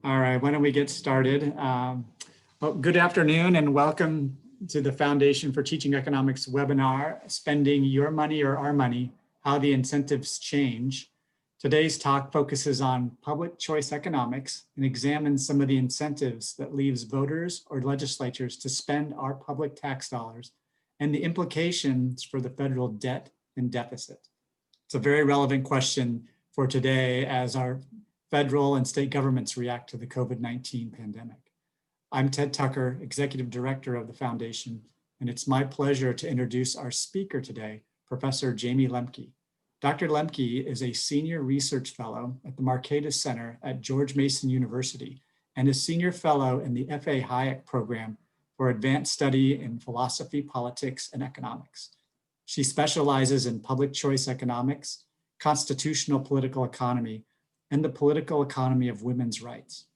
All right, why don't we get started? Well, good afternoon and welcome to the Foundation for Teaching Economics webinar, Spending Your Money or Our Money, How the Incentives Change. Today's talk focuses on public choice economics and examines some of the incentives that leaves voters or legislatures to spend our public tax dollars and the implications for the federal debt and deficit. It's a very relevant question for today as our federal and state governments react to the COVID-19 pandemic. I'm Ted Tucker, Executive Director of the Foundation, and it's my pleasure to introduce our speaker today, Professor Jayme Lemke. Dr. Lemke is a Senior Research Fellow at the Mercatus Center at George Mason University and a Senior Fellow in the F.A. Hayek Program for Advanced Study in Philosophy, Politics, and Economics. She specializes in public choice economics, constitutional political economy, and the political economy of women's rights.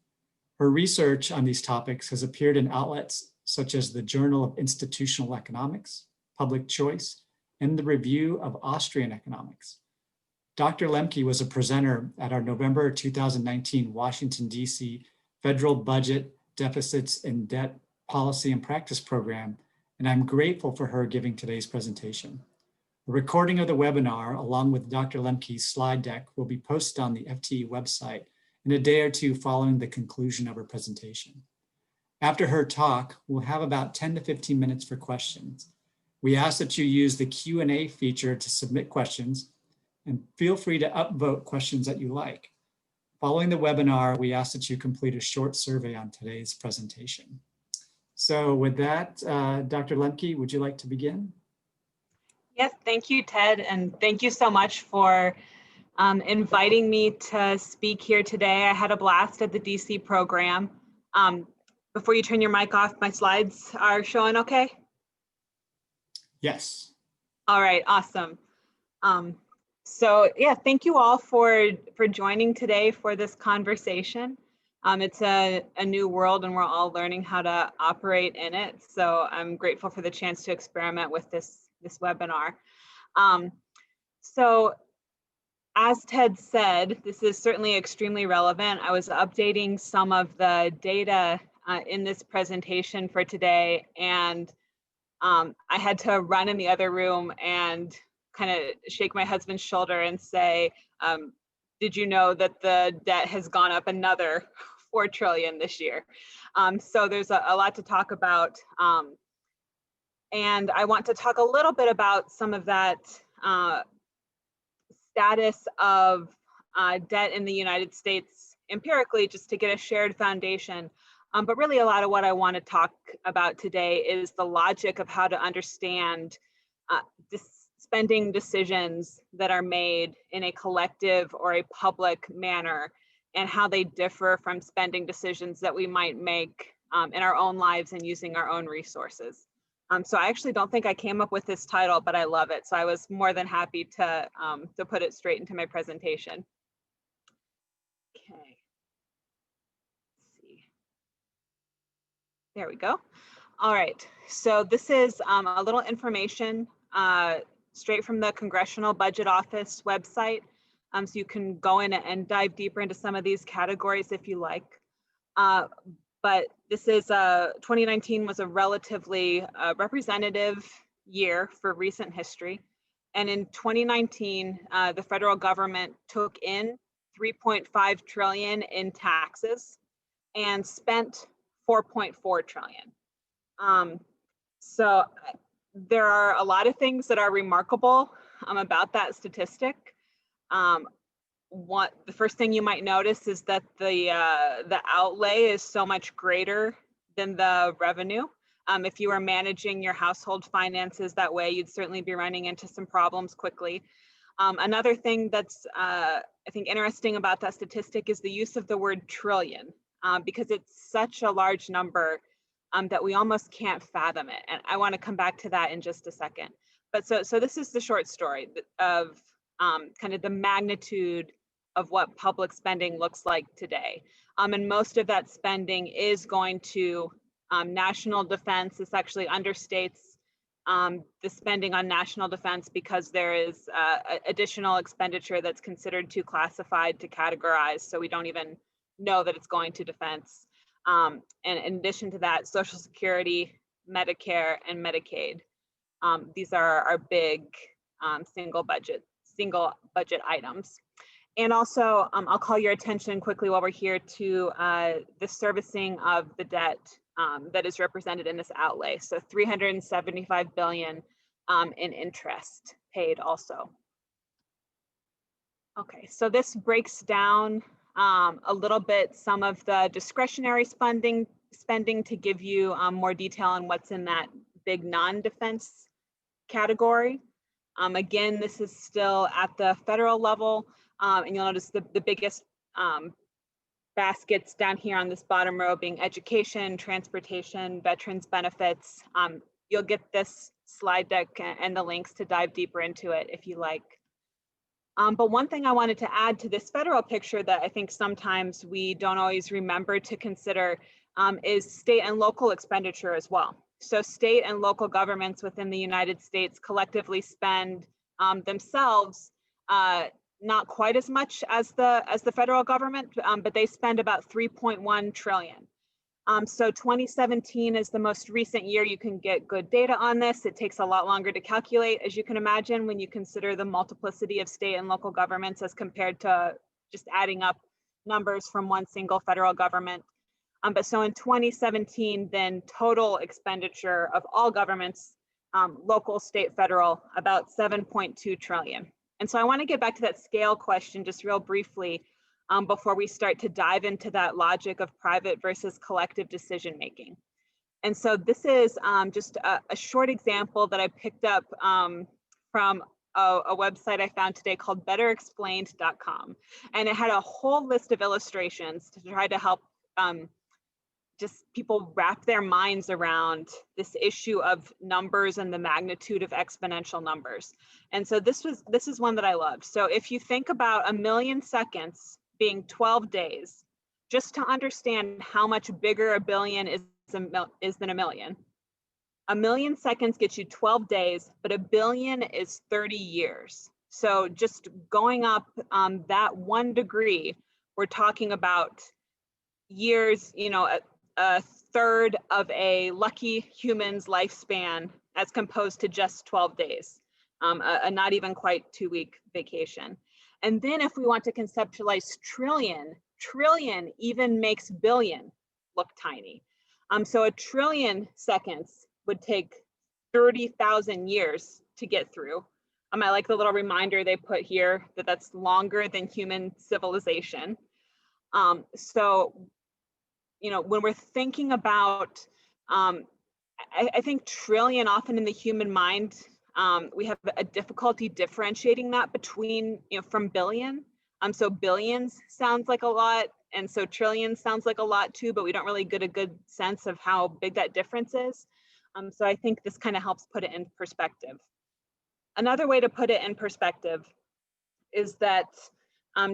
Her research on these topics has appeared in outlets such as the Journal of Institutional Economics, Public Choice, and the Review of Austrian Economics. Dr. Lemke was a presenter at our November 2019 Washington, D.C. Federal Budget, Deficits, and Debt Policy and Practice Program, and I'm grateful for her giving today's presentation. A recording of the webinar, along with Dr. Lemke's slide deck, will be posted on the FTE website in a day or two following the conclusion of her presentation. After her talk, we'll have about 10 to 15 minutes for questions. We ask that you use the Q&A feature to submit questions, and feel free to upvote questions that you like. Following the webinar, we ask that you complete a short survey on today's presentation. So with that, Dr. Lemke, would you like to begin? Yes, thank you, Ted, and thank you so much for inviting me to speak here today. I had a blast at the DC program. Before you turn your mic off, my slides are showing okay? Yes. All right, awesome. So yeah, thank you all for joining today for this conversation. It's a new world and we're all learning how to operate in it. So I'm grateful for the chance to experiment with this webinar. So as Ted said, this is certainly extremely relevant. I was updating some of the data in this presentation for today, and I had to run in the other room and kind of shake my husband's shoulder and say, did you know that the debt has gone up another 4 trillion this year? So there's a lot to talk about. And I want to talk a little bit about some of that status of debt in the United States empirically, just to get a shared foundation. But really a lot of what I want to talk about today is the logic of how to understand spending decisions that are made in a collective or a public manner and how they differ from spending decisions that we might make in our own lives and using our own resources. So I actually don't think I came up with this title, but I love it. So I was more than happy to put it straight into my presentation. Okay. Let's see. There we go. All right. So this is a little information straight from the Congressional Budget Office website. So you can go in and dive deeper into some of these categories if you like. But this is 2019 was a relatively representative year for recent history. And in 2019, the federal government took in 3.5 trillion in taxes and spent 4.4 trillion. So there are a lot of things that are remarkable about that statistic. The first thing you might notice is that the outlay is so much greater than the revenue. If you are managing your household finances that way, you'd certainly be running into some problems quickly. Another thing that's I think interesting about that statistic is the use of the word trillion, because it's such a large number that we almost can't fathom it. And I want to come back to that in just a second. But so this is the short story of kind of the magnitude of what public spending looks like today. And most of that spending is going to national defense. This actually understates the spending on national defense because there is additional expenditure that's considered too classified to categorize. So we don't even know that it's going to defense. And in addition to that, Social Security, Medicare, and Medicaid. These are our big single budget items. And also, I'll call your attention quickly while we're here to the servicing of the debt that is represented in this outlay. So 375 billion in interest paid also. Okay, so this breaks down a little bit some of the discretionary spending to give you more detail on what's in that big non-defense category. Again, this is still at the federal level, and you'll notice the biggest baskets down here on this bottom row being education, transportation, veterans benefits. You'll get this slide deck and the links to dive deeper into it if you like. But one thing I wanted to add to this federal picture that I think sometimes we don't always remember to consider is state and local expenditure as well. So state and local governments within the United States collectively spend themselves not quite as much as the federal government, but they spend about 3.1 trillion. So 2017 is the most recent year you can get good data on this. It takes a lot longer to calculate, as you can imagine, when you consider the multiplicity of state and local governments as compared to just adding up numbers from one single federal government. But so in 2017, then total expenditure of all governments, local, state, federal, about 7.2 trillion. And so I want to get back to that scale question just real briefly before we start to dive into that logic of private versus collective decision making. And so this is just a short example that I picked up from a website I found today called betterexplained.com. And it had a whole list of illustrations to try to help just people wrap their minds around this issue of numbers and the magnitude of exponential numbers. And so this is one that I loved. So if you think about a million seconds being 12 days, just to understand how much bigger a billion is than a million. A million seconds gets you 12 days, but a billion is 30 years. So just going up that 1 degree, we're talking about years, a third of a lucky human's lifespan as composed to just 12 days, a not even quite 2-week vacation. And then if we want to conceptualize trillion even makes billion look tiny. So a trillion seconds would take 30,000 years to get through. I like the little reminder they put here that that's longer than human civilization. So, when we're thinking about, I think trillion often in the human mind, we have a difficulty differentiating that between, from billion. So billions sounds like a lot, and so trillions sounds like a lot too, but we don't really get a good sense of how big that difference is. So I think this kind of helps put it in perspective. Another way to put it in perspective is that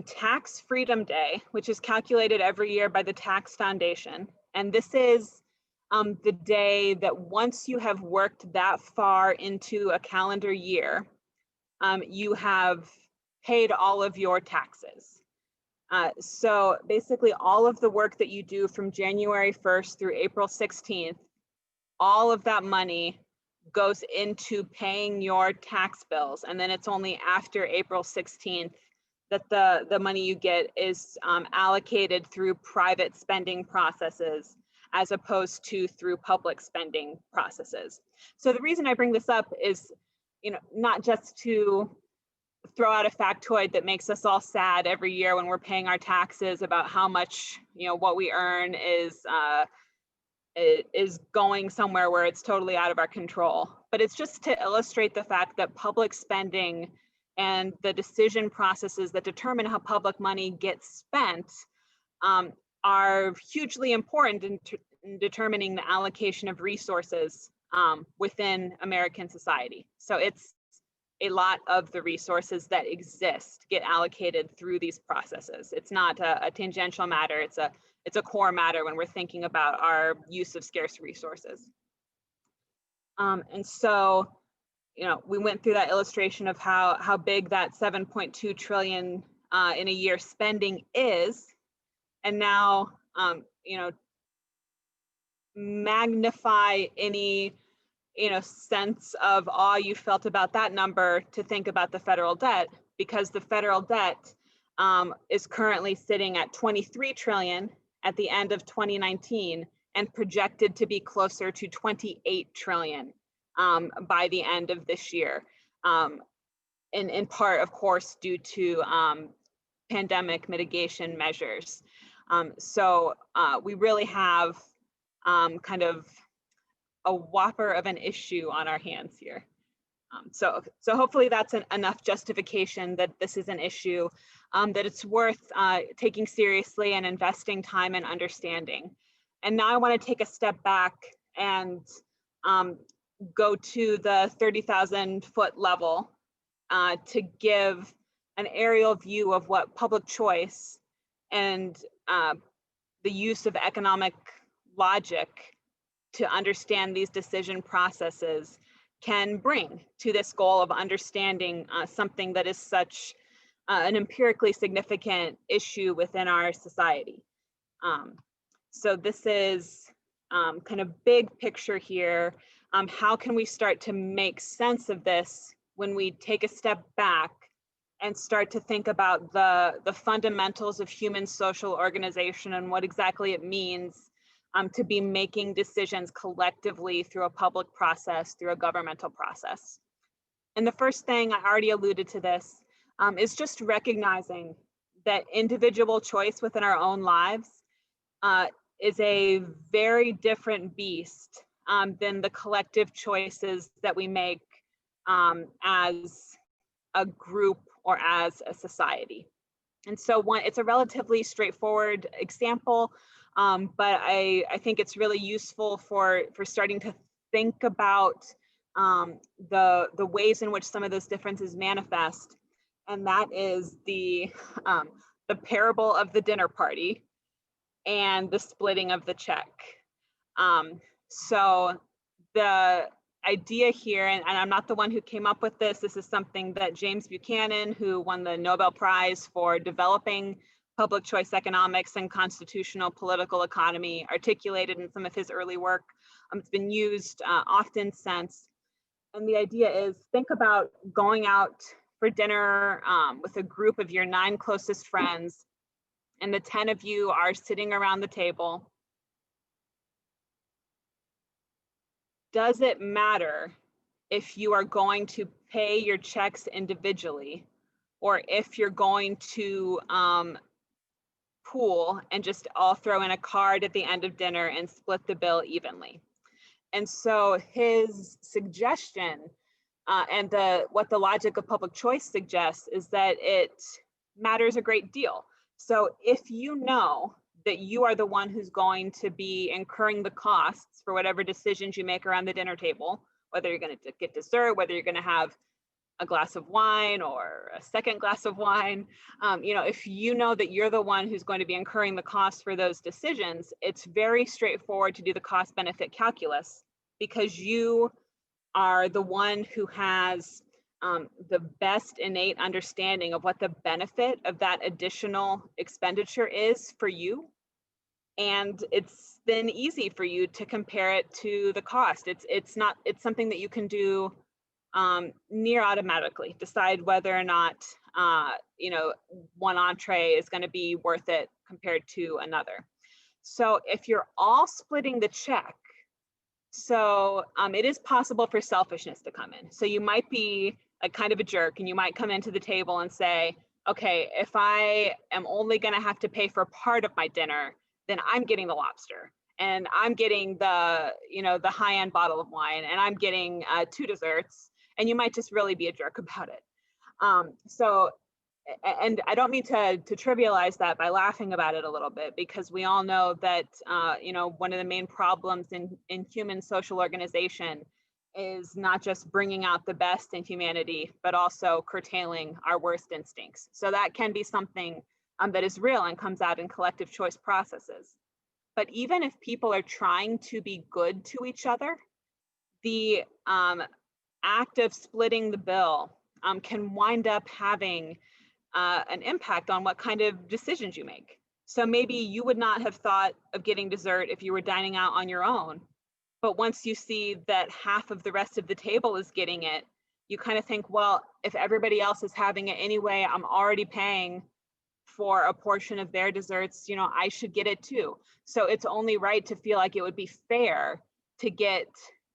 Tax Freedom Day, which is calculated every year by the Tax Foundation, and this is the day that once you have worked that far into a calendar year, you have paid all of your taxes. So basically all of the work that you do from January 1st through April 16th, all of that money goes into paying your tax bills. And then it's only after April 16th that the money you get is allocated through private spending processes as opposed to through public spending processes. So the reason I bring this up is, not just to throw out a factoid that makes us all sad every year when we're paying our taxes about how much, what we earn is going somewhere where it's totally out of our control. But it's just to illustrate the fact that public spending and the decision processes that determine how public money gets spent are hugely important in determining the allocation of resources within American society. So it's a lot of the resources that exist get allocated through these processes. It's not a tangential matter, it's a core matter when we're thinking about our use of scarce resources. And so, we went through that illustration of how big that 7.2 trillion in a year spending is. and now, magnify any, sense of awe you felt about that number to think about the federal debt, because the federal debt is currently sitting at 23 trillion at the end of 2019 and projected to be closer to 28 trillion by the end of this year. In part, of course, due to pandemic mitigation measures. So we really have kind of a whopper of an issue on our hands here. So hopefully that's enough justification that this is an issue that it's worth taking seriously and investing time and understanding. And now I want to take a step back and go to the 30,000 foot level to give an aerial view of what public choice and the use of economic logic to understand these decision processes can bring to this goal of understanding something that is such an empirically significant issue within our society. So this is kind of big picture here. How can we start to make sense of this when we take a step back and start to think about the fundamentals of human social organization and what exactly it means to be making decisions collectively through a public process, through a governmental process. And the first thing, I already alluded to this, is just recognizing that individual choice within our own lives is a very different beast than the collective choices that we make as a group or as a society. And so it's a relatively straightforward example, but I think it's really useful for starting to think about the ways in which some of those differences manifest. And that is the parable of the dinner party and the splitting of the check. So the idea here, and I'm not the one who came up with this, this is something that James Buchanan, who won the Nobel Prize for developing public choice economics and constitutional political economy, articulated in some of his early work. It's been used often since. And the idea is, think about going out for dinner with a group of your 9 closest friends, and the 10 of you are sitting around the table. Does it matter if you are going to pay your checks individually, or if you're going to pool and just all throw in a card at the end of dinner and split the bill evenly? And so his suggestion and what the logic of public choice suggests is that it matters a great deal. So if you know that you are the one who's going to be incurring the costs for whatever decisions you make around the dinner table, whether you're going to get dessert, whether you're going to have a glass of wine or a second glass of wine, if you know that you're the one who's going to be incurring the costs for those decisions, it's very straightforward to do the cost benefit calculus, because you are the one who has the best innate understanding of what the benefit of that additional expenditure is for you. And it's then easy for you to compare it to the cost. It's something that you can do near automatically, decide whether or not one entree is going to be worth it compared to another. So if you're all splitting the check, so it is possible for selfishness to come in. So you might be a kind of a jerk, and you might come into the table and say, okay, if I am only going to have to pay for part of my dinner, then I'm getting the lobster, and I'm getting the high-end bottle of wine, and I'm getting 2 desserts, and you might just really be a jerk about it. And I don't mean to trivialize that by laughing about it a little bit, because we all know that one of the main problems in human social organization is not just bringing out the best in humanity, but also curtailing our worst instincts. So that can be something that is real and comes out in collective choice processes. But even if people are trying to be good to each other, the act of splitting the bill can wind up having an impact on what kind of decisions you make. So maybe you would not have thought of getting dessert if you were dining out on your own. But once you see that half of the rest of the table is getting it, you kind of think, well, if everybody else is having it anyway, I'm already paying for a portion of their desserts, you know, I should get it too. So it's only right to feel like it would be fair to get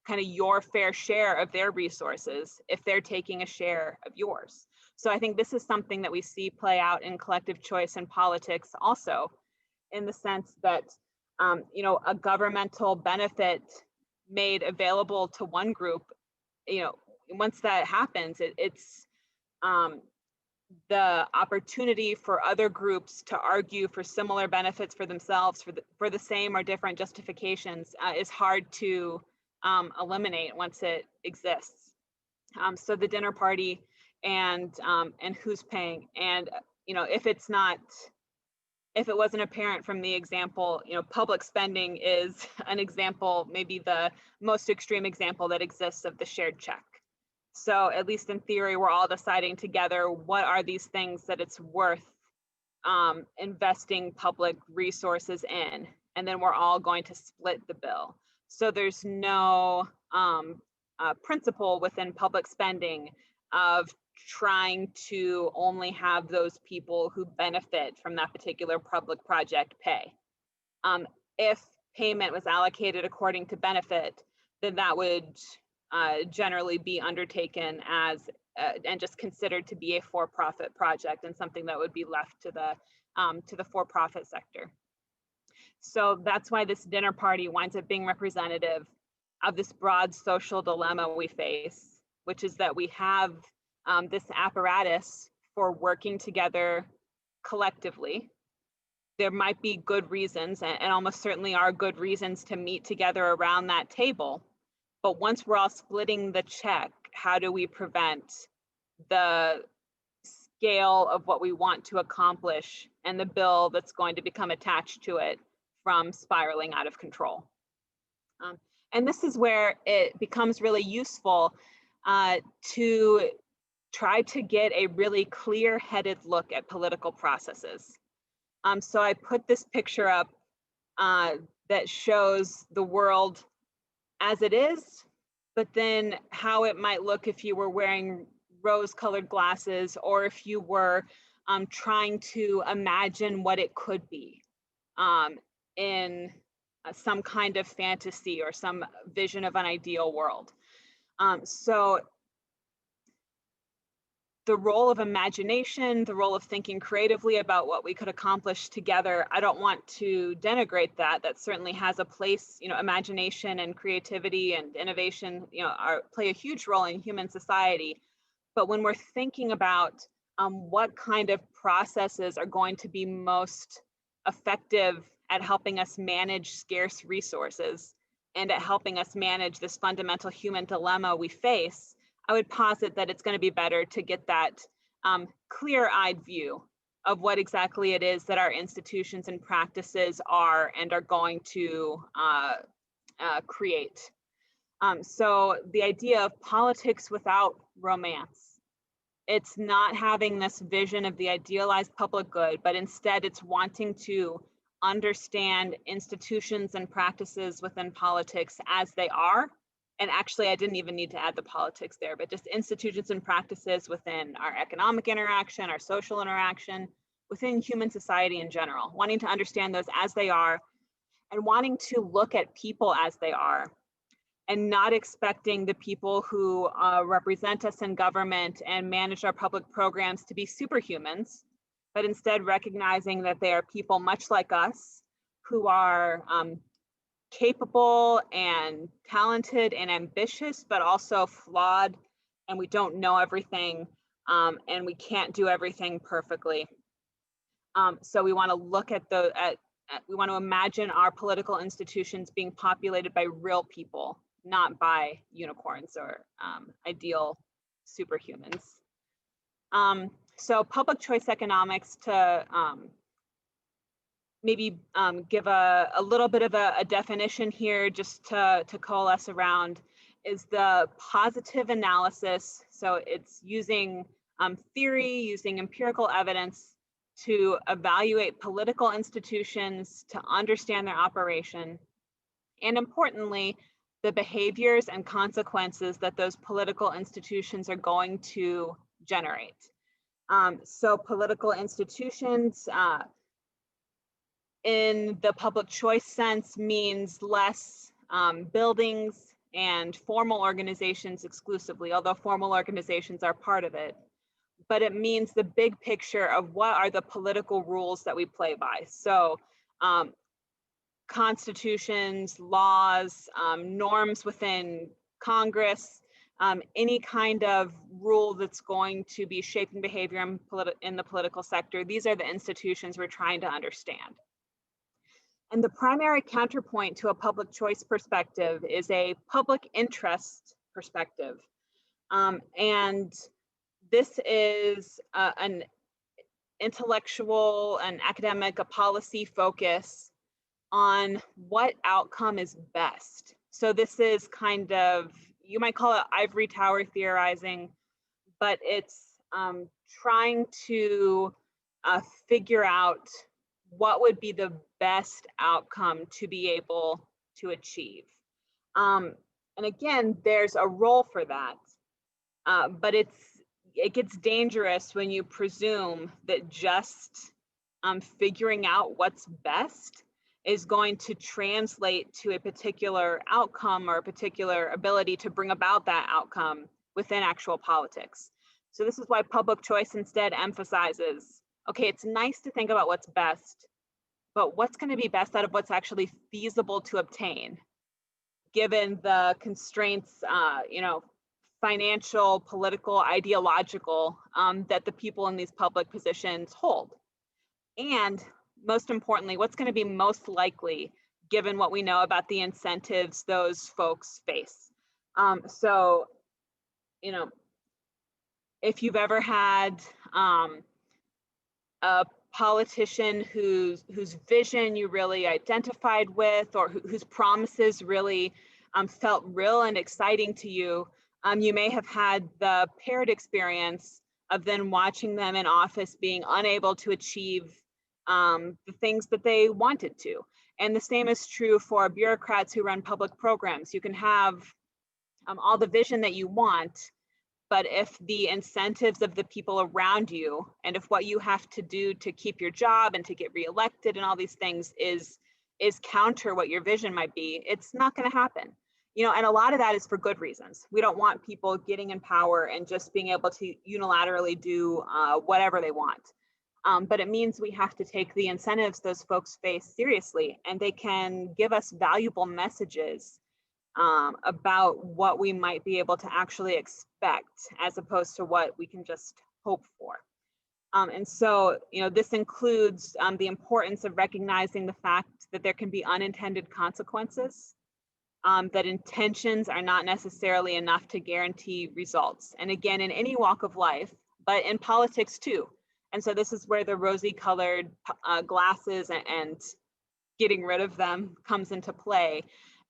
kind of your fair share of their resources if they're taking a share of yours. So I think this is something that we see play out in collective choice in politics also, in the sense that, you know, a governmental benefit made available to one group, you know, once that happens, it's the opportunity for other groups to argue for similar benefits for themselves for the same or different justifications is hard to eliminate once it exists. So the dinner party and who's paying, and you know, if it wasn't apparent from the example, you know, public spending is an example, maybe the most extreme example that exists of the shared check. So at least in theory, we're all deciding together what are these things that it's worth investing public resources in, and then we're all going to split the bill. So there's no principle within public spending of trying to only have those people who benefit from that particular public project pay. If payment was allocated according to benefit, then that would generally be undertaken as and just considered to be a for-profit project and something that would be left to the for-profit sector. So that's why this dinner party winds up being representative of this broad social dilemma we face, which is that we have this apparatus for working together collectively. There might be good reasons, and almost certainly are good reasons, to meet together around that table. But once we're all splitting the check, how do we prevent the scale of what we want to accomplish and the bill that's going to become attached to it from spiraling out of control? And this is where it becomes really useful to try to get a really clear-headed look at political processes. So I put this picture up that shows the world as it is, but then how it might look if you were wearing rose-colored glasses, or if you were trying to imagine what it could be in some kind of fantasy or some vision of an ideal world. So the role of imagination, the role of thinking creatively about what we could accomplish together, I don't want to denigrate that. That certainly has a place. You know, imagination and creativity and innovation, you know, play a huge role in human society. But when we're thinking about what kind of processes are going to be most effective at helping us manage scarce resources and at helping us manage this fundamental human dilemma we face, I would posit that it's going to be better to get that clear-eyed view of what exactly it is that our institutions and practices are and are going to create. So the idea of politics without romance, it's not having this vision of the idealized public good, but instead it's wanting to understand institutions and practices within politics as they are. And actually, I didn't even need to add the politics there, but just institutions and practices within our economic interaction, our social interaction, within human society in general, wanting to understand those as they are and wanting to look at people as they are, and not expecting the people who represent us in government and manage our public programs to be superhumans, but instead recognizing that they are people much like us who are capable and talented and ambitious, but also flawed, and we don't know everything, and we can't do everything perfectly. So we want to look at we want to imagine our political institutions being populated by real people, not by unicorns or ideal superhumans. So public choice economics, to maybe give a little bit of a definition here, just to coalesce around, is the positive analysis. So it's using theory, using empirical evidence to evaluate political institutions, to understand their operation, and importantly, the behaviors and consequences that those political institutions are going to generate. So political institutions in the public choice sense means less buildings and formal organizations exclusively, although formal organizations are part of it. But it means the big picture of what are the political rules that we play by. So constitutions, laws, norms within Congress, any kind of rule that's going to be shaping behavior in the political sector. These are the institutions we're trying to understand. And the primary counterpoint to a public choice perspective is a public interest perspective. And this is an intellectual and academic, a policy focus on what outcome is best. So this is kind of, you might call it ivory tower theorizing, but it's trying to figure out what would be the best outcome to be able to achieve. And again, there's a role for that, but it gets dangerous when you presume that just figuring out what's best is going to translate to a particular outcome or a particular ability to bring about that outcome within actual politics. So this is why public choice instead emphasizes, okay, it's nice to think about what's best, but what's going to be best out of what's actually feasible to obtain, given the constraints, financial, political, ideological, that the people in these public positions hold. And most importantly, what's going to be most likely given what we know about the incentives those folks face. So, if you've ever had a politician whose vision you really identified with, or whose promises really felt real and exciting to you, you may have had the paired experience of then watching them in office being unable to achieve the things that they wanted to. And the same is true for bureaucrats who run public programs. You can have all the vision that you want, but if the incentives of the people around you, and if what you have to do to keep your job and to get reelected and all these things is counter what your vision might be, it's not going to happen. And a lot of that is for good reasons. We don't want people getting in power and just being able to unilaterally do whatever they want. But it means we have to take the incentives those folks face seriously, and they can give us valuable messages about what we might be able to actually expect, as opposed to what we can just hope for. And so, this includes the importance of recognizing the fact that there can be unintended consequences, that intentions are not necessarily enough to guarantee results. And again, in any walk of life, but in politics too. And so this is where the rosy colored glasses and getting rid of them comes into play,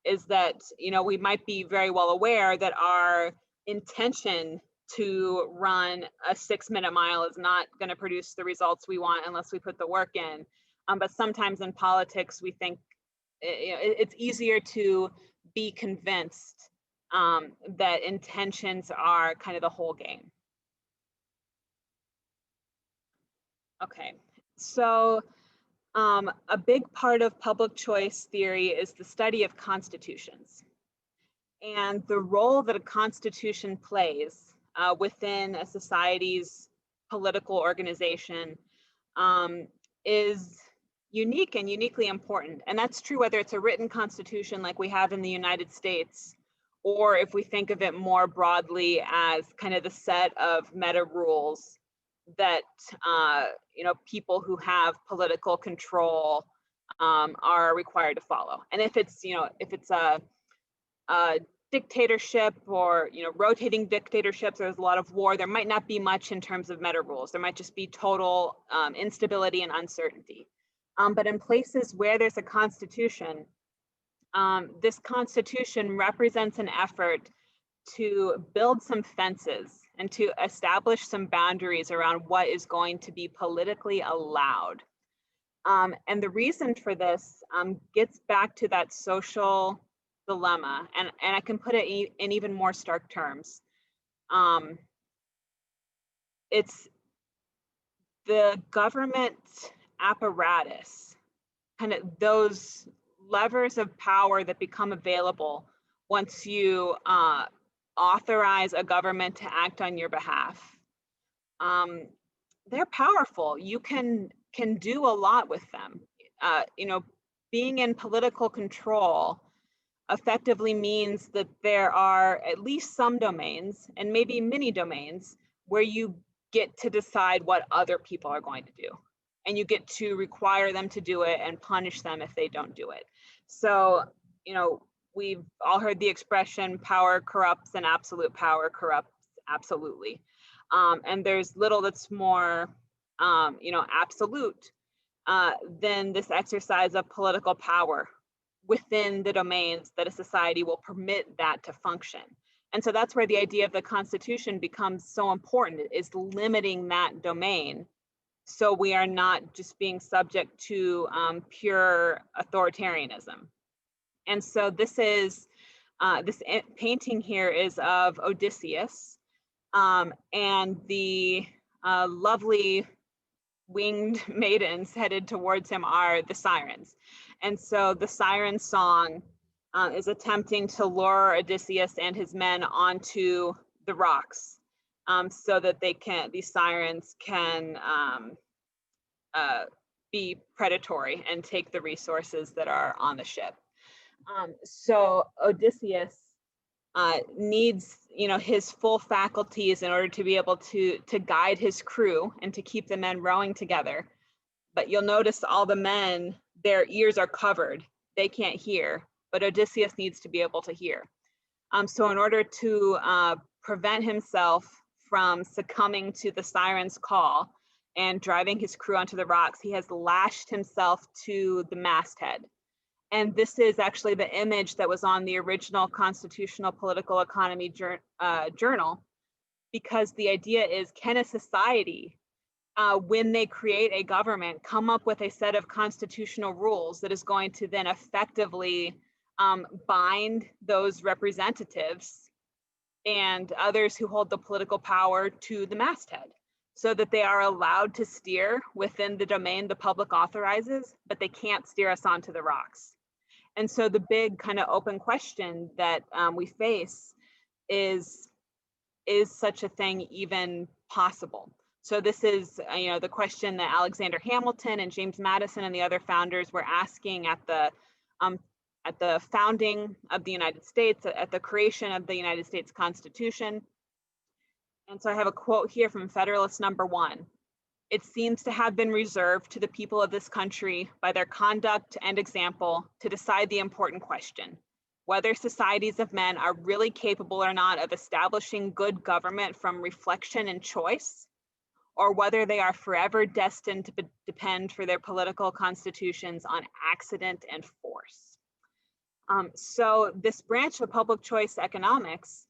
is that, we might be very well aware that our intention to run a 6-minute mile is not going to produce the results we want unless we put the work in. But sometimes in politics, we think it's easier to be convinced that intentions are kind of the whole game. Okay, so a big part of public choice theory is the study of constitutions, and the role that a constitution plays within a society's political organization is unique and uniquely important. And that's true whether it's a written constitution like we have in the United States, or if we think of it more broadly as kind of the set of meta rules that people who have political control are required to follow. And if it's a dictatorship or rotating dictatorships, there's a lot of war, there might not be much in terms of meta rules. There might just be total instability and uncertainty. But in places where there's a constitution, this constitution represents an effort to build some fences and to establish some boundaries around what is going to be politically allowed. And the reason for this gets back to that social dilemma, and I can put it in even more stark terms. It's the government apparatus, kind of those levers of power that become available once you authorize a government to act on your behalf. They're powerful. You can do a lot with them. Being in political control effectively means that there are at least some domains, and maybe many domains, where you get to decide what other people are going to do. And you get to require them to do it and punish them if they don't do it. So, we've all heard the expression, power corrupts and absolute power corrupts absolutely. And there's little that's more, absolute than this exercise of political power within the domains that a society will permit that to function. And so that's where the idea of the Constitution becomes so important, is limiting that domain, so we are not just being subject to pure authoritarianism. And so this is, this painting here is of Odysseus, and the lovely winged maidens headed towards him are the sirens. And so the siren song is attempting to lure Odysseus and his men onto the rocks, so that these sirens can be predatory and take the resources that are on the ship. So Odysseus needs, his full faculties in order to be able to guide his crew and to keep the men rowing together. But you'll notice all the men, their ears are covered. They can't hear, but Odysseus needs to be able to hear. So in order to prevent himself from succumbing to the siren's call and driving his crew onto the rocks, he has lashed himself to the masthead. And this is actually the image that was on the original Constitutional Political Economy journal, because the idea is, can a society, when they create a government, come up with a set of constitutional rules that is going to then effectively bind those representatives and others who hold the political power to the masthead, so that they are allowed to steer within the domain the public authorizes, but they can't steer us onto the rocks. And so the big kind of open question that we face is such a thing even possible? So this is, the question that Alexander Hamilton and James Madison and the other founders were asking at the founding of the United States, at the creation of the United States Constitution. And so I have a quote here from Federalist Number 1. "It seems to have been reserved to the people of this country by their conduct and example to decide the important question, whether societies of men are really capable or not of establishing good government from reflection and choice, or whether they are forever destined to depend for their political constitutions on accident and force." So this branch of public choice economics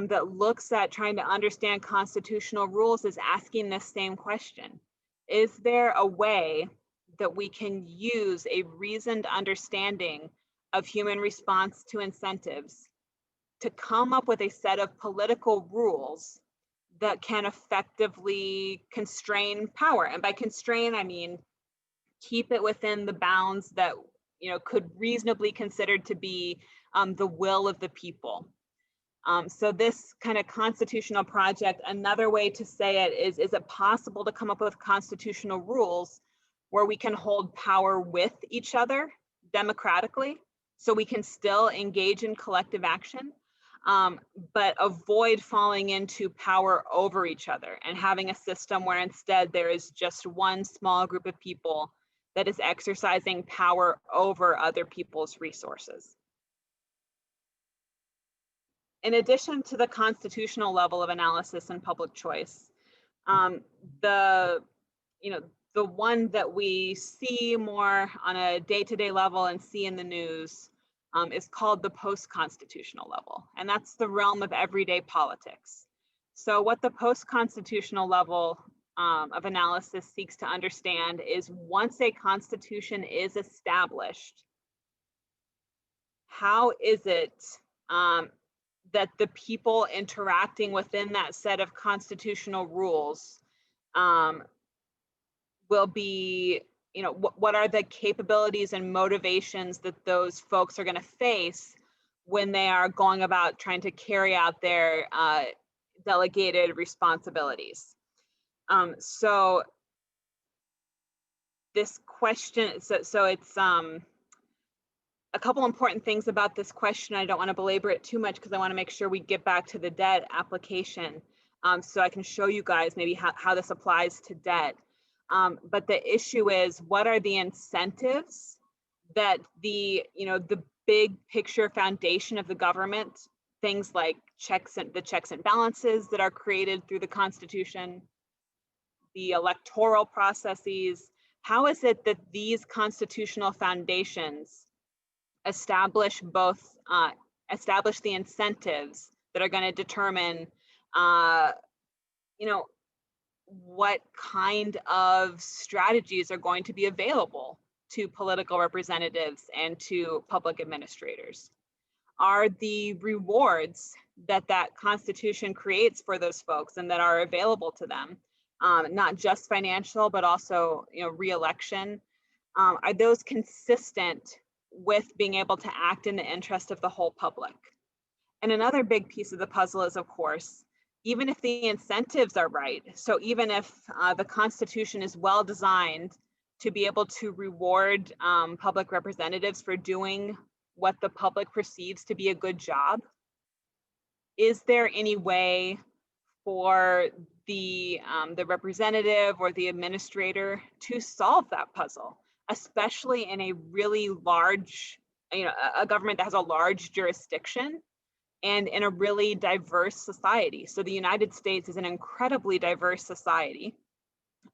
that looks at trying to understand constitutional rules is asking this same question. Is there a way that we can use a reasoned understanding of human response to incentives to come up with a set of political rules that can effectively constrain power? And by constrain, I mean keep it within the bounds that could reasonably considered to be the will of the people. So this kind of constitutional project, another way to say it is it possible to come up with constitutional rules where we can hold power with each other democratically, so we can still engage in collective action, but avoid falling into power over each other and having a system where instead there is just one small group of people that is exercising power over other people's resources. In addition to the constitutional level of analysis and public choice, the one that we see more on a day-to-day level and see in the news is called the post-constitutional level, and that's the realm of everyday politics. So what the post-constitutional level of analysis seeks to understand is, once a constitution is established, how is it that the people interacting within that set of constitutional rules will be, what are the capabilities and motivations that those folks are going to face when they are going about trying to carry out their delegated responsibilities. So this question, so it's a couple important things about this question. I don't want to belabor it too much because I want to make sure we get back to the debt application, so I can show you guys maybe how this applies to debt. But the issue is, what are the incentives that the big picture foundation of the government, things like the checks and balances that are created through the Constitution, the electoral processes, how is it that these constitutional foundations establish the incentives that are going to determine what kind of strategies are going to be available to political representatives and to public administrators? Are the rewards that Constitution creates for those folks and that are available to them, not just financial, but also re-election, are those consistent with being able to act in the interest of the whole public? And another big piece of the puzzle is, of course, even if the incentives are right, so even if the Constitution is well designed to be able to reward public representatives for doing what the public perceives to be a good job, is there any way for the representative or the administrator to solve that puzzle, especially in a really large, a government that has a large jurisdiction and in a really diverse society? So the United States is an incredibly diverse society.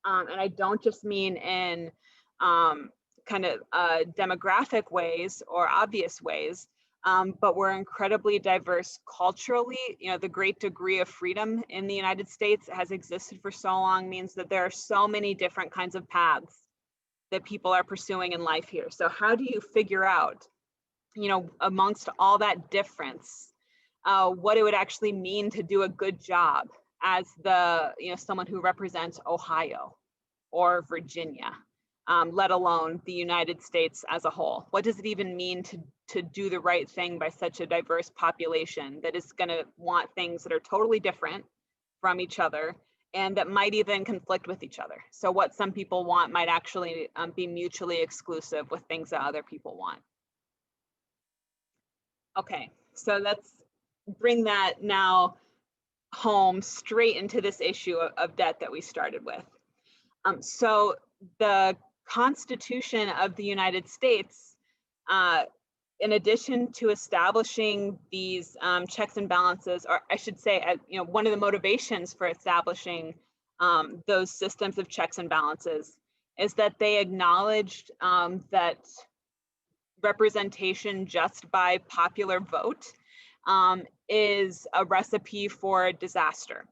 And I don't just mean in kind of demographic ways or obvious ways, but we're incredibly diverse culturally. The great degree of freedom in the United States has existed for so long means that there are so many different kinds of paths that people are pursuing in life here. So how do you figure out, amongst all that difference, what it would actually mean to do a good job as someone who represents Ohio or Virginia, let alone the United States as a whole? What does it even mean to do the right thing by such a diverse population that is going to want things that are totally different from each other and that might even conflict with each other? So what some people want might actually be mutually exclusive with things that other people want. Okay, so let's bring that now home straight into this issue of debt that we started with. So the Constitution of the United States, in addition to establishing these checks and balances, or I should say, one of the motivations for establishing those systems of checks and balances is that they acknowledged that representation just by popular vote is a recipe for disaster.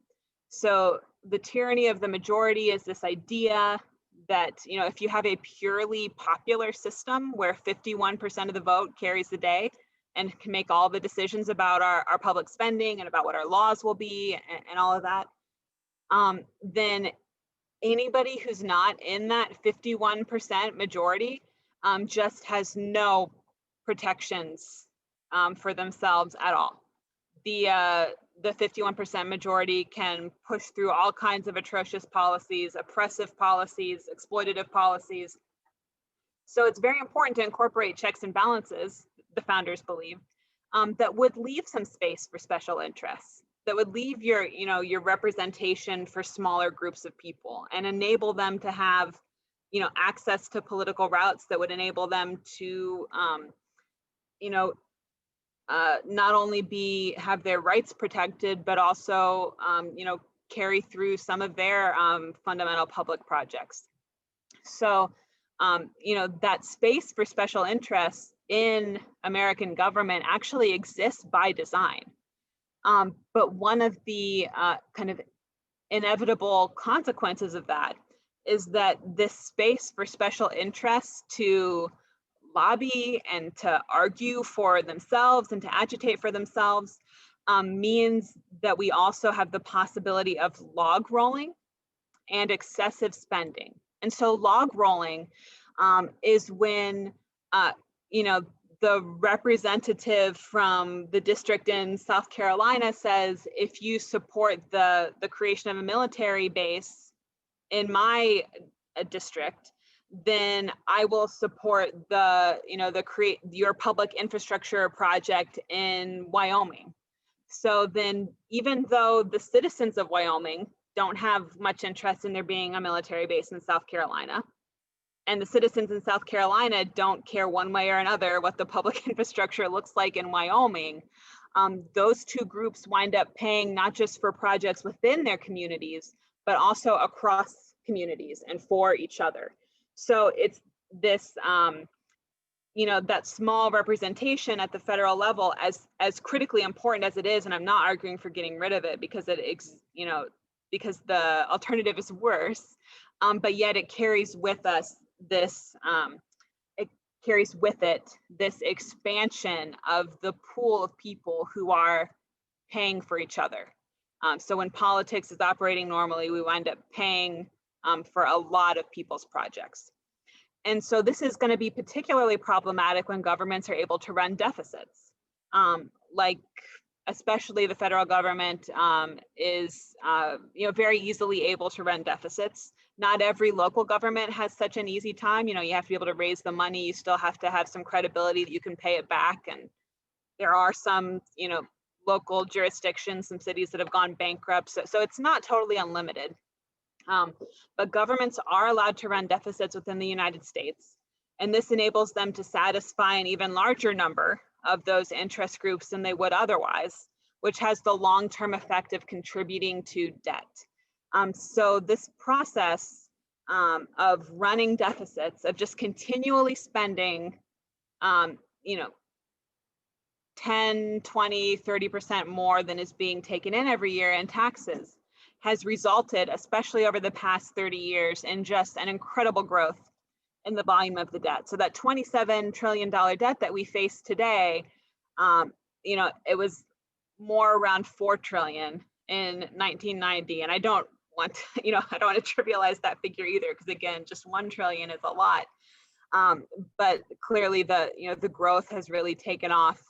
So the tyranny of the majority is this idea that, if you have a purely popular system where 51% of the vote carries the day and can make all the decisions about our public spending and about what our laws will be and all of that, then anybody who's not in that 51% majority just has no protections for themselves at all. The 51% majority can push through all kinds of atrocious policies, oppressive policies, exploitative policies. So it's very important to incorporate checks and balances, the founders believe, that would leave some space for special interests, that would leave your representation for smaller groups of people and enable them to have, access to political routes that would enable them to, not only have their rights protected, but also, carry through some of their fundamental public projects. So, that space for special interests in American government actually exists by design. But one of the kind of inevitable consequences of that is that this space for special interests to lobby and to argue for themselves and to agitate for themselves means that we also have the possibility of log rolling and excessive spending. And so log rolling is when, the representative from the district in South Carolina says, if you support the creation of a military base in my district, then I will support your public infrastructure project in Wyoming. So then, even though the citizens of Wyoming don't have much interest in there being a military base in South Carolina, and the citizens in South Carolina don't care one way or another what the public infrastructure looks like in Wyoming, those two groups wind up paying not just for projects within their communities, but also across communities and for each other. So it's this, that small representation at the federal level, as critically important as it is, and I'm not arguing for getting rid of it because because the alternative is worse, but yet it carries with us this, this expansion of the pool of people who are paying for each other. So when politics is operating normally, we wind up paying for a lot of people's projects. And so this is going to be particularly problematic when governments are able to run deficits. Especially the federal government is very easily able to run deficits. Not every local government has such an easy time. You have to be able to raise the money. You still have to have some credibility that you can pay it back. And there are some, local jurisdictions, some cities that have gone bankrupt. So it's not totally unlimited. But governments are allowed to run deficits within the United States. And this enables them to satisfy an even larger number of those interest groups than they would otherwise, which has the long-term effect of contributing to debt. So this process of running deficits, of just continually spending, 10, 20, 30% more than is being taken in every year in taxes, has resulted, especially over the past 30 years, in just an incredible growth in the volume of the debt. So that $27 trillion debt that we face today, it was more around 4 trillion in 1990. And I don't want to, I don't want to trivialize that figure either, because again, just 1 trillion is a lot. But clearly the growth has really taken off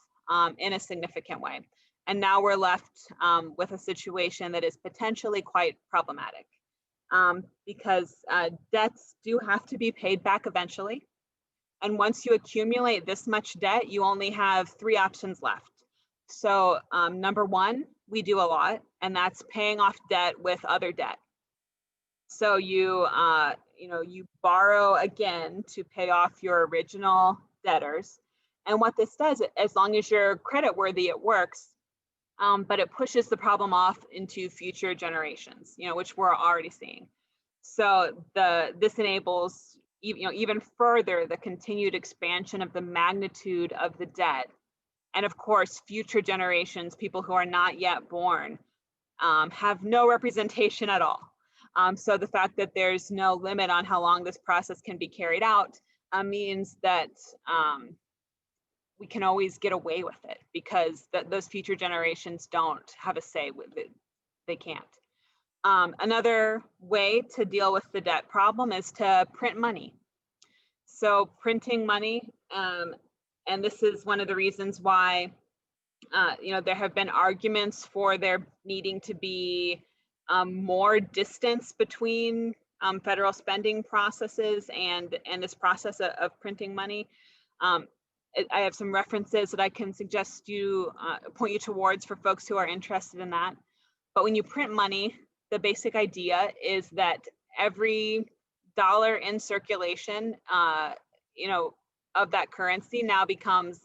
in a significant way. And now we're left with a situation that is potentially quite problematic because debts do have to be paid back eventually. And once you accumulate this much debt, you only have 3 options left. So number one, we do a lot, and that's paying off debt with other debt. So you borrow again to pay off your original debtors. And what this does, as long as you're creditworthy, it works. But it pushes the problem off into future generations, which we're already seeing. So this enables even further the continued expansion of the magnitude of the debt. And of course, future generations, people who are not yet born, have no representation at all. So the fact that there's no limit on how long this process can be carried out means that we can always get away with it because those future generations don't have a say with it. They can't. Another way to deal with the debt problem is to print money. So printing money, and this is one of the reasons why there have been arguments for there needing to be more distance between federal spending processes and this process of printing money. I have some references that I can suggest you, point you towards for folks who are interested in that. But when you print money, the basic idea is that every dollar in circulation, of that currency now becomes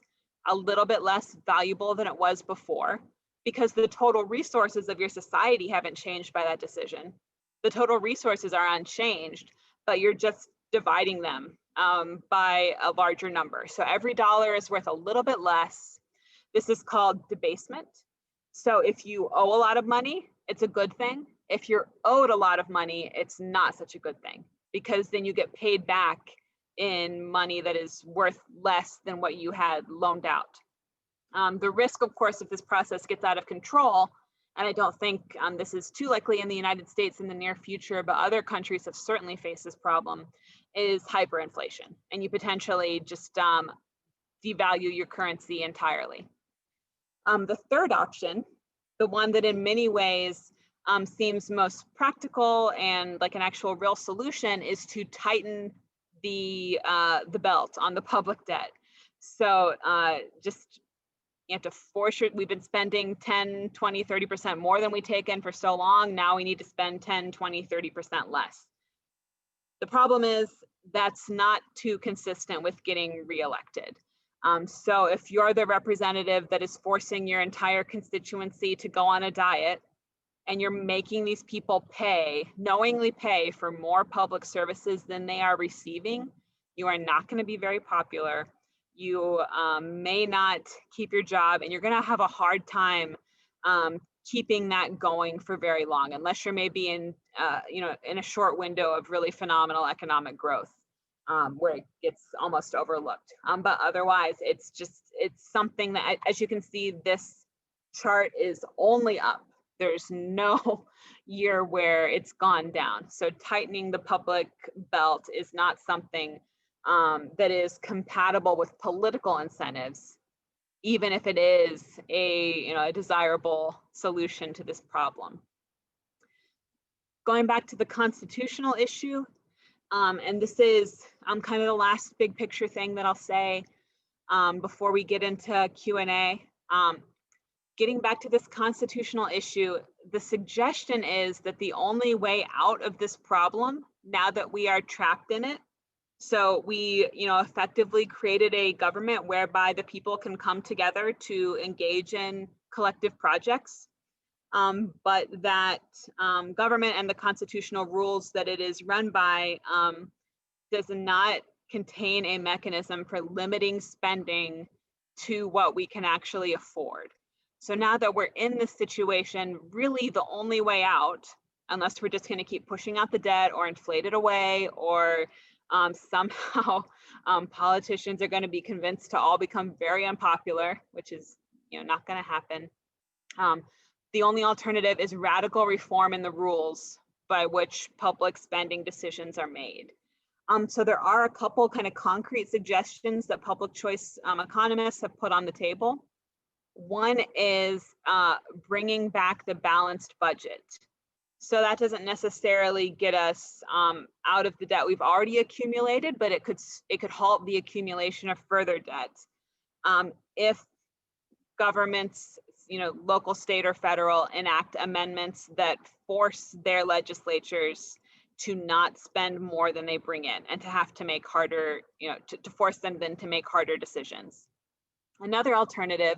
a little bit less valuable than it was before because the total resources of your society haven't changed by that decision. The total resources are unchanged, but you're just dividing them by a larger number. So every dollar is worth a little bit less. This is called debasement. So if you owe a lot of money, it's a good thing. If you're owed a lot of money, it's not such a good thing, because then you get paid back in money that is worth less than what you had loaned out. The risk, of course, if this process gets out of control, and I don't think this is too likely in the United States in the near future, but other countries have certainly faced this problem, is hyperinflation. And you potentially just devalue your currency entirely. The third option, the one that in many ways seems most practical and like an actual real solution, is to tighten the belt on the public debt. So just you have to force we've been spending 10, 20, 30% more than we take in for so long. Now we need to spend 10, 20, 30% less. The problem is that's not too consistent with getting reelected. So if you're the representative that is forcing your entire constituency to go on a diet, and you're making these people knowingly pay for more public services than they are receiving, you are not going to be very popular. You may not keep your job, and you're going to have a hard time keeping that going for very long, unless you're maybe in a short window of really phenomenal economic growth, where it gets almost overlooked. But otherwise, it's something that, as you can see, this chart is only up. There's no year where it's gone down. So tightening the public belt is not something that is compatible with political incentives, even if it is a desirable solution to this problem. Going back to the constitutional issue, and this is kind of the last big picture thing that I'll say before we get into Q&A. Getting back to this constitutional issue, the suggestion is that the only way out of this problem, now that we are trapped in it, so we effectively created a government whereby the people can come together to engage in collective projects, but that government and the constitutional rules that it is run by does not contain a mechanism for limiting spending to what we can actually afford. So now that we're in this situation, really the only way out, unless we're just going to keep pushing out the debt or inflate it away, or somehow politicians are going to be convinced to all become very unpopular, which is not going to happen. The only alternative is radical reform in the rules by which public spending decisions are made. So there are a couple kind of concrete suggestions that public choice economists have put on the table. One is bringing back the balanced budget. So that doesn't necessarily get us out of the debt we've already accumulated, but it could halt the accumulation of further debt. If governments, local, state, or federal, enact amendments that force their legislatures to not spend more than they bring in, and to have to make harder, to force them then to make harder decisions. Another alternative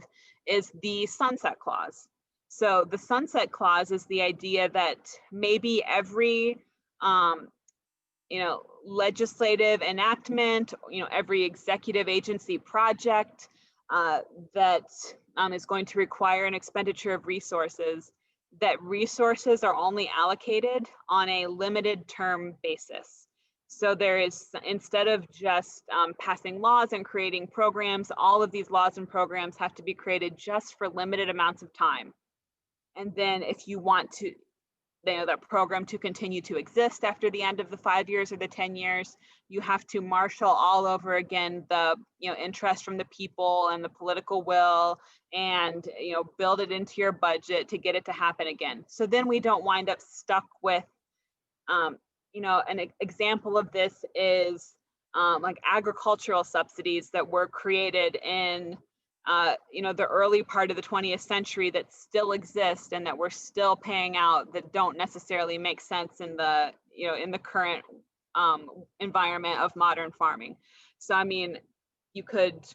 is the sunset clause. So the sunset clause is the idea that maybe every legislative enactment, every executive agency project that is going to require an expenditure of resources, that resources are only allocated on a limited term basis. So there is, instead of just passing laws and creating programs, all of these laws and programs have to be created just for limited amounts of time. And then if you want to, that program to continue to exist after the end of the 5 years or the 10 years, you have to marshal all over again the interest from the people and the political will, and build it into your budget to get it to happen again. So then we don't wind up stuck with an example of this is like agricultural subsidies that were created in the early part of the 20th century that still exist and that we're still paying out, that don't necessarily make sense in the in the current environment of modern farming. So I mean, you could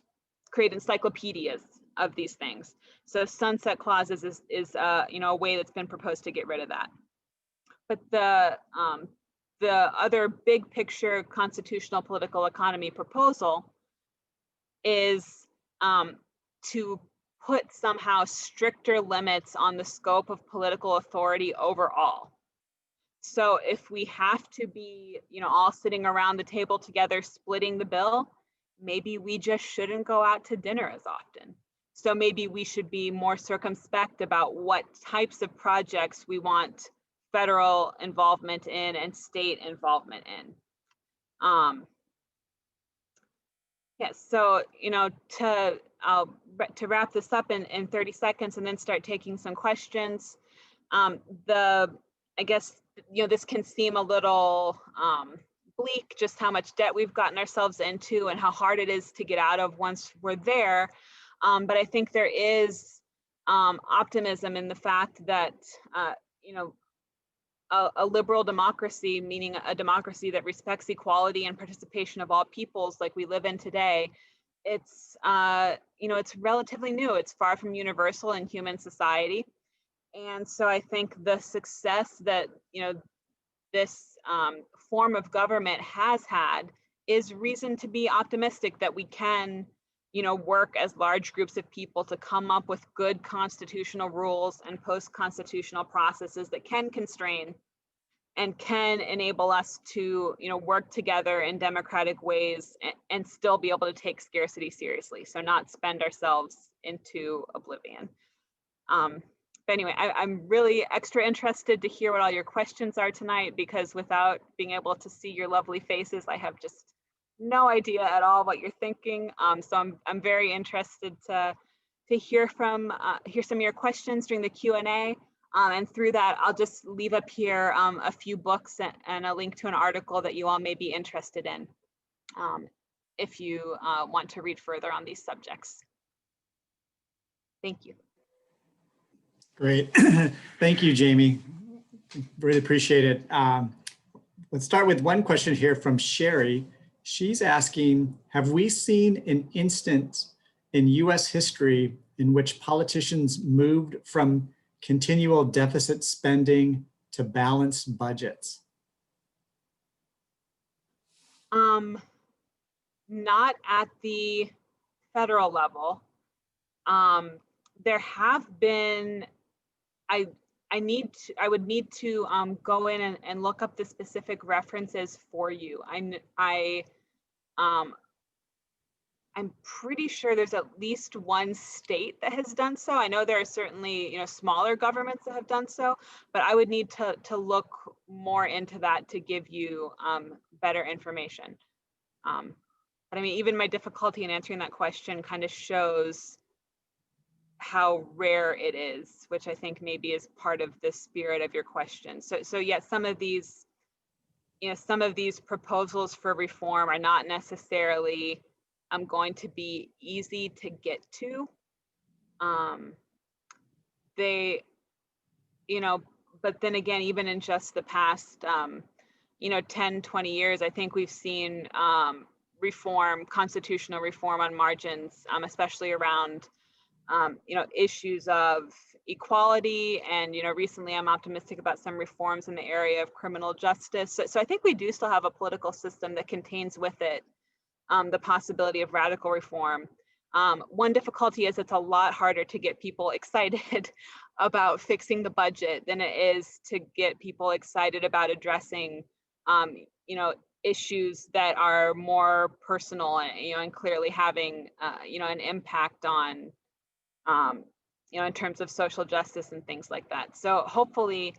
create encyclopedias of these things. So sunset clauses is a way that's been proposed to get rid of that. But the other big picture constitutional political economy proposal is to put somehow stricter limits on the scope of political authority overall. So if we have to be, all sitting around the table together, splitting the bill, maybe we just shouldn't go out to dinner as often. So maybe we should be more circumspect about what types of projects we want federal involvement in and state involvement in. Yes, so, to wrap this up in 30 seconds and then start taking some questions, I guess, this can seem a little bleak, just how much debt we've gotten ourselves into and how hard it is to get out of once we're there. But I think there is optimism in the fact that, a liberal democracy, meaning a democracy that respects equality and participation of all peoples like we live in today, it's, it's relatively new. It's far from universal in human society. And so I think the success that, this form of government has had is reason to be optimistic that we can, work as large groups of people to come up with good constitutional rules and post-constitutional processes that can constrain and can enable us to, work together in democratic ways and still be able to take scarcity seriously. So not spend ourselves into oblivion. But anyway, I'm really extra interested to hear what all your questions are tonight, because without being able to see your lovely faces, I have just no idea at all what you're thinking. So I'm very interested to hear some of your questions during the Q&A. And through that, I'll just leave up here a few books and a link to an article that you all may be interested in if you want to read further on these subjects. Thank you. Great. Thank you, Jayme. Really appreciate it. Let's start with one question here from Sherry. She's asking, have we seen an instance in US history in which politicians moved from continual deficit spending to balanced budgets? Not at the federal level. There have been, I would need to go in and look up the specific references for you. I'm pretty sure there's at least one state that has done so. I know there are certainly, smaller governments that have done so, but I would need to look more into that to give you better information. But I mean, even my difficulty in answering that question kind of shows how rare it is, which I think maybe is part of the spirit of your question. So yeah, some of these proposals for reform are not necessarily going to be easy to get to. But then again, even in just the past, 10, 20 years, I think we've seen constitutional reform on margins, especially around, issues of equality. And, recently I'm optimistic about some reforms in the area of criminal justice. So I think we do still have a political system that contains with it the possibility of radical reform. One difficulty is it's a lot harder to get people excited about fixing the budget than it is to get people excited about addressing, issues that are more personal and clearly having, an impact on, in terms of social justice and things like that. So hopefully,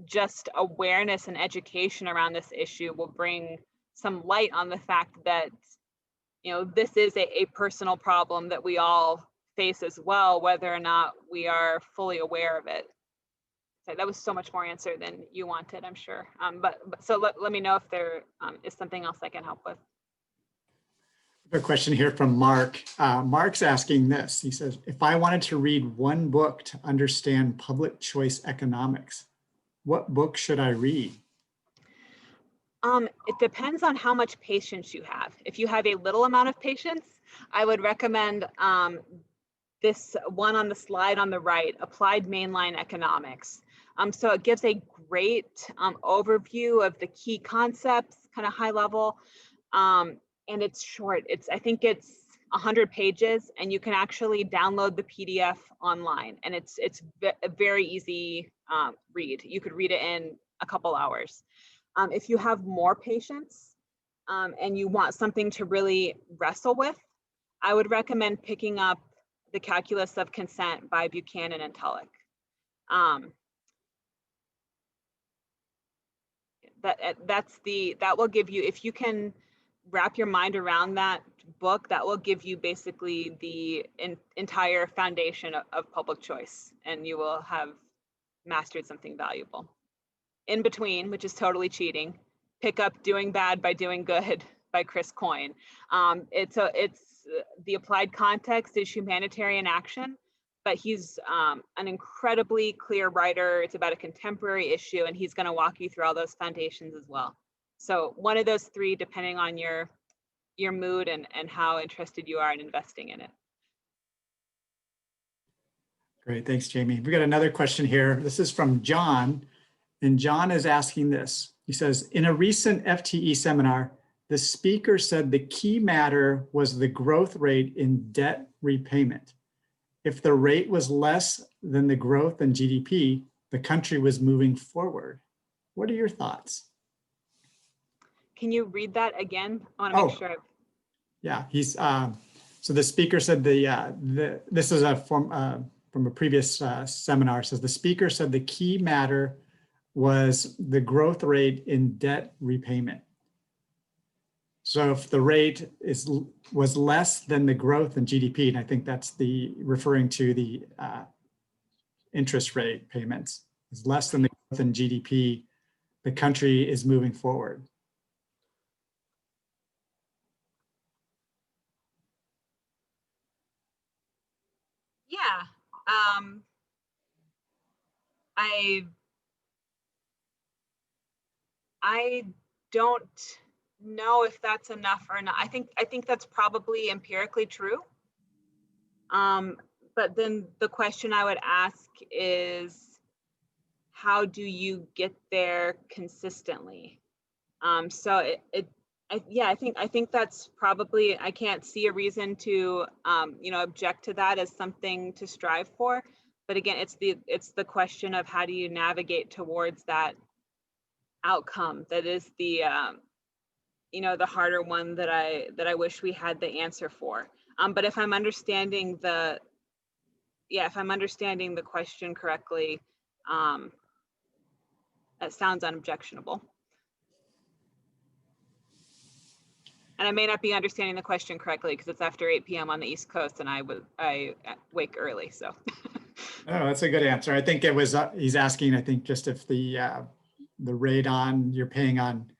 just awareness and education around this issue will bring some light on the fact that, this is a personal problem that we all face as well, whether or not we are fully aware of it. So that was so much more answer than you wanted, I'm sure. But so let me know if there is something else I can help with. A question here from Mark. Mark's asking this. He says, if I wanted to read one book to understand public choice economics, what book should I read? It depends on how much patience you have. If you have a little amount of patience, I would recommend this one on the slide on the right, Applied Mainline Economics. So it gives a great overview of the key concepts, kind of high level, and it's short. I think it's 100 pages, and you can actually download the PDF online, and it's a very easy read. You could read it in a couple hours. If you have more patience and you want something to really wrestle with, I would recommend picking up The Calculus of Consent by Buchanan and Tulloch. That will give you, if you can wrap your mind around that book, that will give you basically the entire foundation of public choice, and you will have mastered something valuable. In between, which is totally cheating, pick up Doing Bad by Doing Good by Chris Coyne. It's the applied context is humanitarian action, but he's an incredibly clear writer. It's about a contemporary issue, and he's going to walk you through all those foundations as well. So one of those three, depending on your mood and how interested you are in investing in it. Great, thanks, Jayme. We got another question here. This is from John, and John is asking this. He says, in a recent FTE seminar, the speaker said the key matter was the growth rate in debt repayment. If the rate was less than the growth in GDP, the country was moving forward. What are your thoughts? Can you read that again? I want to make sure. Yeah, he's so the speaker said this is from a previous seminar. Says the speaker said the key matter was the growth rate in debt repayment. So if the rate was less than the growth in GDP, and I think that's referring to the interest rate payments, is less than the growth in GDP, the country is moving forward. Yeah, I don't know if that's enough or not. I think that's probably empirically true. But then the question I would ask is, how do you get there consistently? So I think that's probably, I can't see a reason to object to that as something to strive for. But again, it's the question of how do you navigate towards that outcome that is the the harder one that I wish we had the answer for. But if I'm understanding the question correctly, that sounds unobjectionable. And I may not be understanding the question correctly because it's after 8 p.m. on the East Coast, and I wake early. So. Oh, that's a good answer. I think it was he's asking. I think just if the rate you're paying on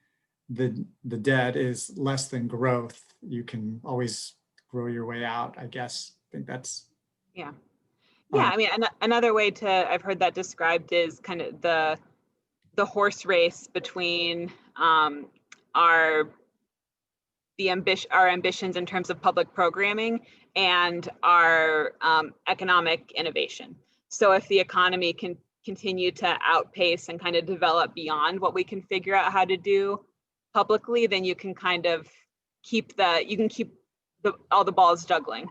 the debt is less than growth, you can always grow your way out. I guess. I think that's. Yeah. I mean, another way I've heard that described is kind of the horse race between our ambitions in terms of public programming and our economic innovation. So if the economy can continue to outpace and kind of develop beyond what we can figure out how to do publicly, then you can kind of keep all the balls juggling.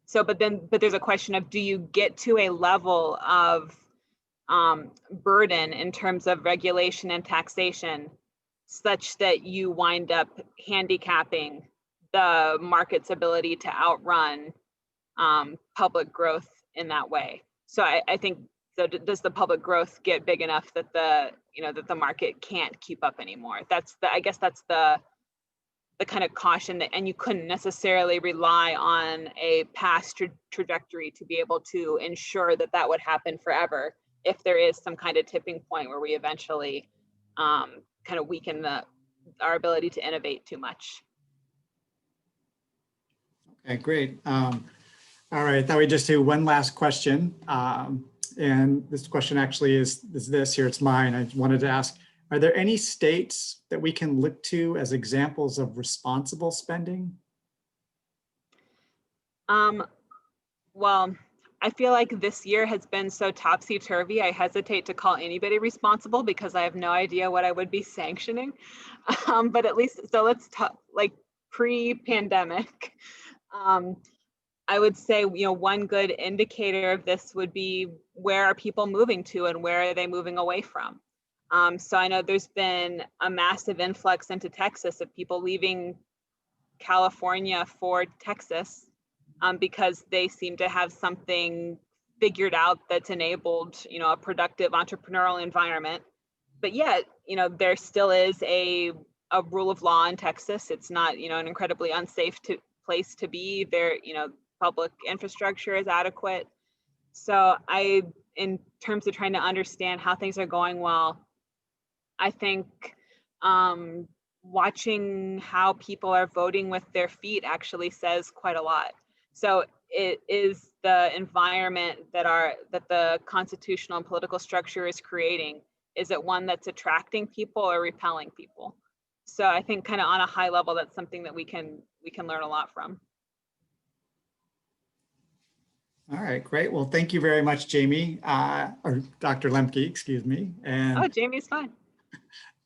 So, but there's a question of, do you get to a level of burden in terms of regulation and taxation such that you wind up handicapping the market's ability to outrun public growth in that way? So I think, so does the public growth get big enough that the market can't keep up anymore? I guess that's the kind of caution and you couldn't necessarily rely on a past trajectory to be able to ensure that would happen forever if there is some kind of tipping point where we eventually kind of weaken our ability to innovate too much. Okay, great. All right, I thought we'd just do one last question. And this question actually is this here, it's mine. I wanted to ask, are there any states that we can look to as examples of responsible spending? Well, I feel like this year has been so topsy-turvy, I hesitate to call anybody responsible because I have no idea what I would be sanctioning. But at least, so let's talk, like pre-pandemic. I would say, one good indicator of this would be, where are people moving to and where are they moving away from? So I know there's been a massive influx into Texas of people leaving California for Texas because they seem to have something figured out that's enabled, a productive entrepreneurial environment. But yet, there still is a rule of law in Texas. It's not, an incredibly unsafe place to be there. Public infrastructure is adequate. So in terms of trying to understand how things are going well, I think watching how people are voting with their feet actually says quite a lot. So it is the environment that the constitutional and political structure is creating. Is it one that's attracting people or repelling people? So I think kind of on a high level, that's something that we can learn a lot from. All right, great. Well, thank you very much, Jayme, or Dr. Lemke, excuse me. And Jayme's fine.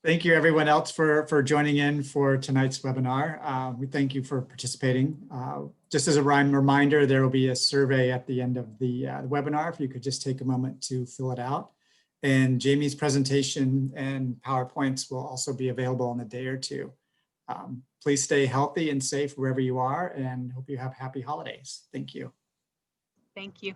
Thank you everyone else for joining in for tonight's webinar. We thank you for participating. Just as a reminder, there will be a survey at the end of the webinar, if you could just take a moment to fill it out. And Jayme's presentation and PowerPoints will also be available in a day or two. Please stay healthy and safe wherever you are, and hope you have happy holidays. Thank you. Thank you.